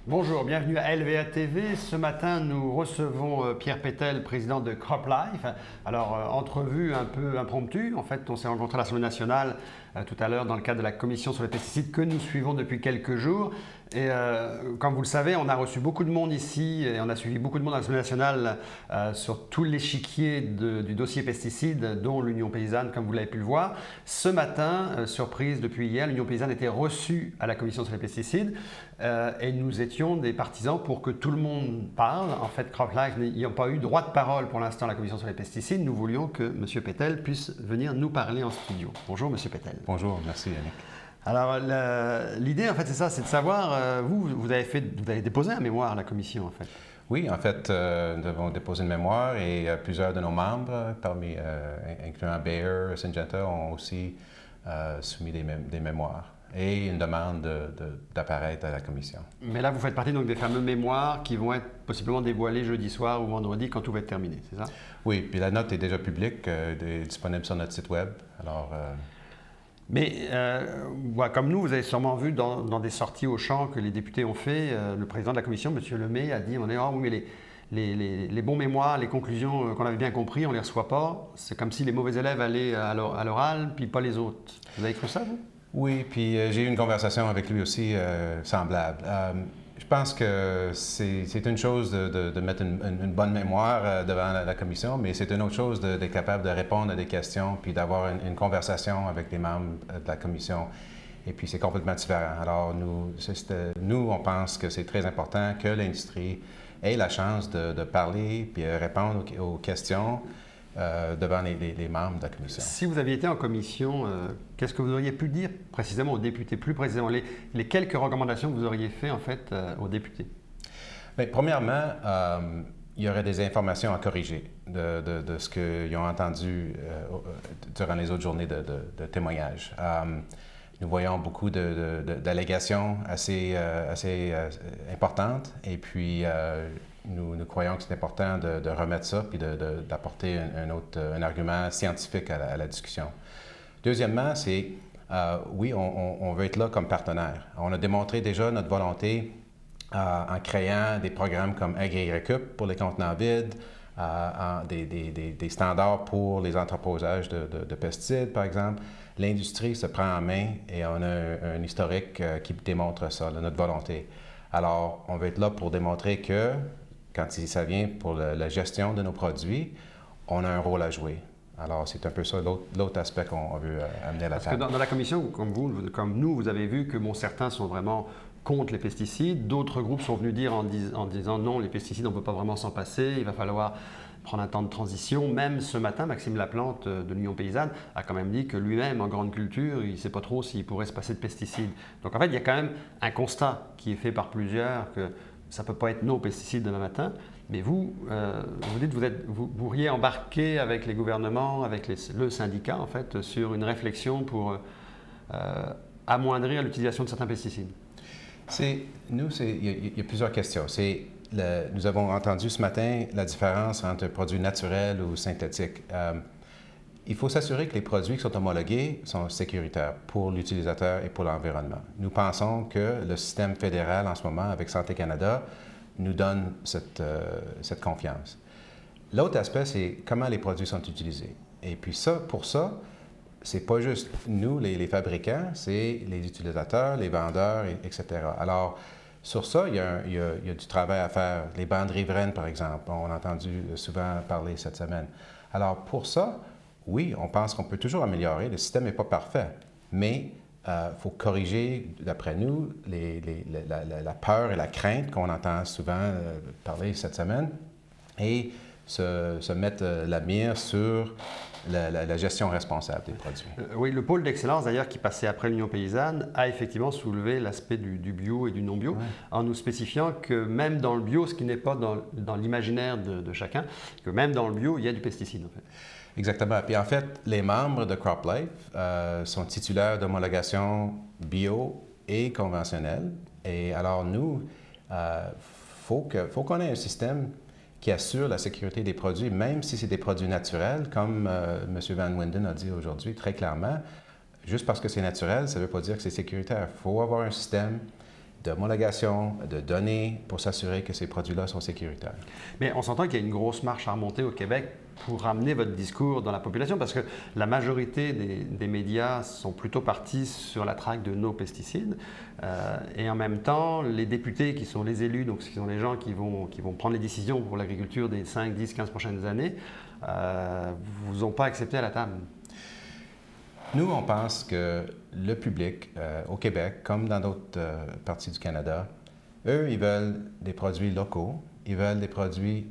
Bonjour, bienvenue à LVA TV. Ce matin, nous recevons Pierre Pétel, président de CropLife. Alors, entrevue un peu impromptue. En fait, on s'est rencontré à l'Assemblée nationale tout à l'heure dans le cadre de la commission sur les pesticides que nous suivons depuis quelques jours. Et comme vous le savez, on a reçu beaucoup de monde ici et on a suivi beaucoup de monde à l'Assemblée nationale sur tout l'échiquier du dossier pesticides, dont l'Union paysanne, comme vous l'avez pu le voir. Ce matin, surprise depuis hier, l'Union paysanne était reçue à la commission sur les pesticides et nous étions des partisans pour que tout le monde parle. En fait, CropLife n'ayant pas eu droit de parole pour l'instant à la commission sur les pesticides, nous voulions que M. Pétel puisse venir nous parler en studio. Bonjour M. Pétel. Bonjour, merci Yannick. Alors, l'idée, en fait, c'est ça, c'est de savoir, vous avez déposé un mémoire à la commission, en fait. Oui, en fait, nous avons déposé une mémoire et plusieurs de nos membres, incluant Bayer, Syngenta, ont aussi soumis des mémoires et une demande d'apparaître à la commission. Mais là, vous faites partie donc des fameux mémoires qui vont être possiblement dévoilés jeudi soir ou vendredi quand tout va être terminé, c'est ça? Oui, puis la note est déjà publique, disponible sur notre site web. Alors, Mais comme nous, vous avez sûrement vu dans des sorties au champ que les députés ont fait, le président de la commission, M. Lemay, a dit, oh, oui, mais les bons mémoires, les conclusions qu'on avait bien compris, on ne les reçoit pas. C'est comme si les mauvais élèves allaient à l'oral, puis pas les autres. Vous avez cru ça, vous? Oui, puis j'ai eu une conversation avec lui aussi semblable. Je pense que c'est une chose de mettre une bonne mémoire devant la commission, mais c'est une autre chose d'être capable de répondre à des questions puis d'avoir une conversation avec les membres de la commission. Et puis, c'est complètement différent. Alors, nous, on pense que c'est très important que l'industrie ait la chance de parler puis répondre aux questions devant les membres de la commission. Si vous aviez été en commission, qu'est-ce que vous auriez pu dire précisément aux députés, plus précisément, les quelques recommandations que vous auriez faites en fait aux députés? Bien, premièrement, il y aurait des informations à corriger de ce qu'ils ont entendu durant les autres journées de témoignages. Nous voyons beaucoup d'allégations assez importantes et puis nous croyons que c'est important de remettre ça puis d'apporter un argument scientifique à la discussion. Deuxièmement, c'est oui, on veut être là comme partenaire. On a démontré déjà notre volonté en créant des programmes comme AgriRecup pour les contenants vides, des standards pour les entreposages de pesticides, par exemple. L'industrie se prend en main et on a un historique qui démontre ça, notre volonté. Alors, on veut être là pour démontrer que, quand ça vient pour la gestion de nos produits, on a un rôle à jouer. Alors, c'est un peu ça l'autre aspect qu'on veut amener à la table. Parce que dans la commission, comme nous, vous avez vu que certains sont vraiment contre les pesticides. D'autres groupes sont venus dire en disant non, les pesticides, on ne peut pas vraiment s'en passer, il va falloir prendre un temps de transition. Même ce matin, Maxime Laplante de l'Union paysanne a quand même dit que lui-même, en grande culture, il ne sait pas trop s'il pourrait se passer de pesticides. Donc en fait, il y a quand même un constat qui est fait par plusieurs que ça ne peut pas être nos pesticides demain matin. Mais vous dites que vous pourriez embarquer avec les gouvernements, avec le syndicat, en fait, sur une réflexion pour amoindrir l'utilisation de certains pesticides. Il y a plusieurs questions. Nous avons entendu ce matin la différence entre un produit naturel ou synthétique. Il faut s'assurer que les produits qui sont homologués sont sécuritaires pour l'utilisateur et pour l'environnement. Nous pensons que le système fédéral en ce moment, avec Santé Canada, nous donne cette confiance. L'autre aspect, c'est comment les produits sont utilisés. Et puis pour ça, c'est pas juste nous, les fabricants, c'est les utilisateurs, les vendeurs, etc. Alors, sur ça, il y a du travail à faire. Les bandes riveraines, par exemple, on a entendu souvent parler cette semaine. Alors, pour ça, oui, on pense qu'on peut toujours améliorer. Le système n'est pas parfait, mais il faut corriger, d'après nous, la peur et la crainte qu'on entend souvent parler cette semaine et se mettre la mire sur la gestion responsable des produits. Oui, le pôle d'excellence, d'ailleurs, qui passait après l'Union paysanne, a effectivement soulevé l'aspect du bio et du non-bio, ouais, en nous spécifiant que même dans le bio, ce qui n'est pas dans l'imaginaire de chacun, que même dans le bio, il y a du pesticide, en fait. Exactement. Puis en fait, les membres de CropLife sont titulaires d'homologation bio et conventionnelle. Et alors nous, faut qu'on ait un système qui assure la sécurité des produits, même si c'est des produits naturels, comme M. Van Winden a dit aujourd'hui très clairement. Juste parce que c'est naturel, ça ne veut pas dire que c'est sécuritaire. Il faut avoir un système d'homologation, de données pour s'assurer que ces produits-là sont sécuritaires. Mais on s'entend qu'il y a une grosse marche à remonter au Québec pour ramener votre discours dans la population, parce que la majorité des médias sont plutôt partis sur la traque de nos pesticides. Et en même temps, les députés qui sont les élus, donc ce sont les gens qui vont prendre les décisions pour l'agriculture des 5, 10, 15 prochaines années, vous ont pas accepté à la table. Nous, on pense que le public au Québec, comme dans d'autres parties du Canada, eux, ils veulent des produits locaux, ils veulent des produits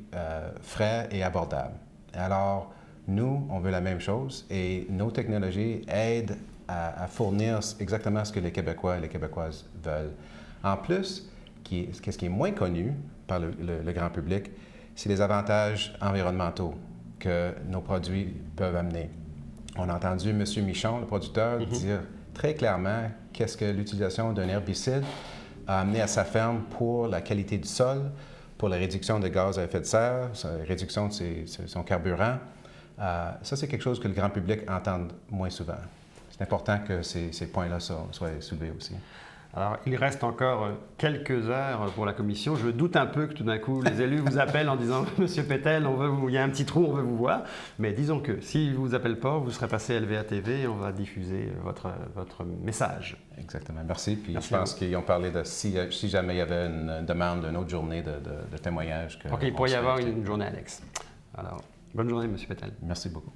frais et abordables. Alors, nous, on veut la même chose et nos technologies aident à fournir exactement ce que les Québécois et les Québécoises veulent. En plus, ce qui est moins connu par le grand public, c'est les avantages environnementaux que nos produits peuvent amener. On a entendu M. Michon, le producteur, dire très clairement qu'est-ce que l'utilisation d'un herbicide a amené à sa ferme pour la qualité du sol, pour la réduction de gaz à effet de serre, la réduction de son carburant. Ça, c'est quelque chose que le grand public entend moins souvent. C'est important que ces points-là soient soulevés aussi. Alors, il reste encore quelques heures pour la commission. Je doute un peu que tout d'un coup, les élus vous appellent en disant « Monsieur Pétel, il y a un petit trou, on veut vous voir ». Mais disons que s'ils ne vous appellent pas, vous serez passé à LVA TV et on va diffuser votre message. Exactement. Merci. Puis Merci je pense qu'ils ont parlé de si jamais il y avait une demande d'une autre journée de témoignage. OK, il pourrait y avoir une journée annexe. Alors, bonne journée, Monsieur Pétel. Merci beaucoup.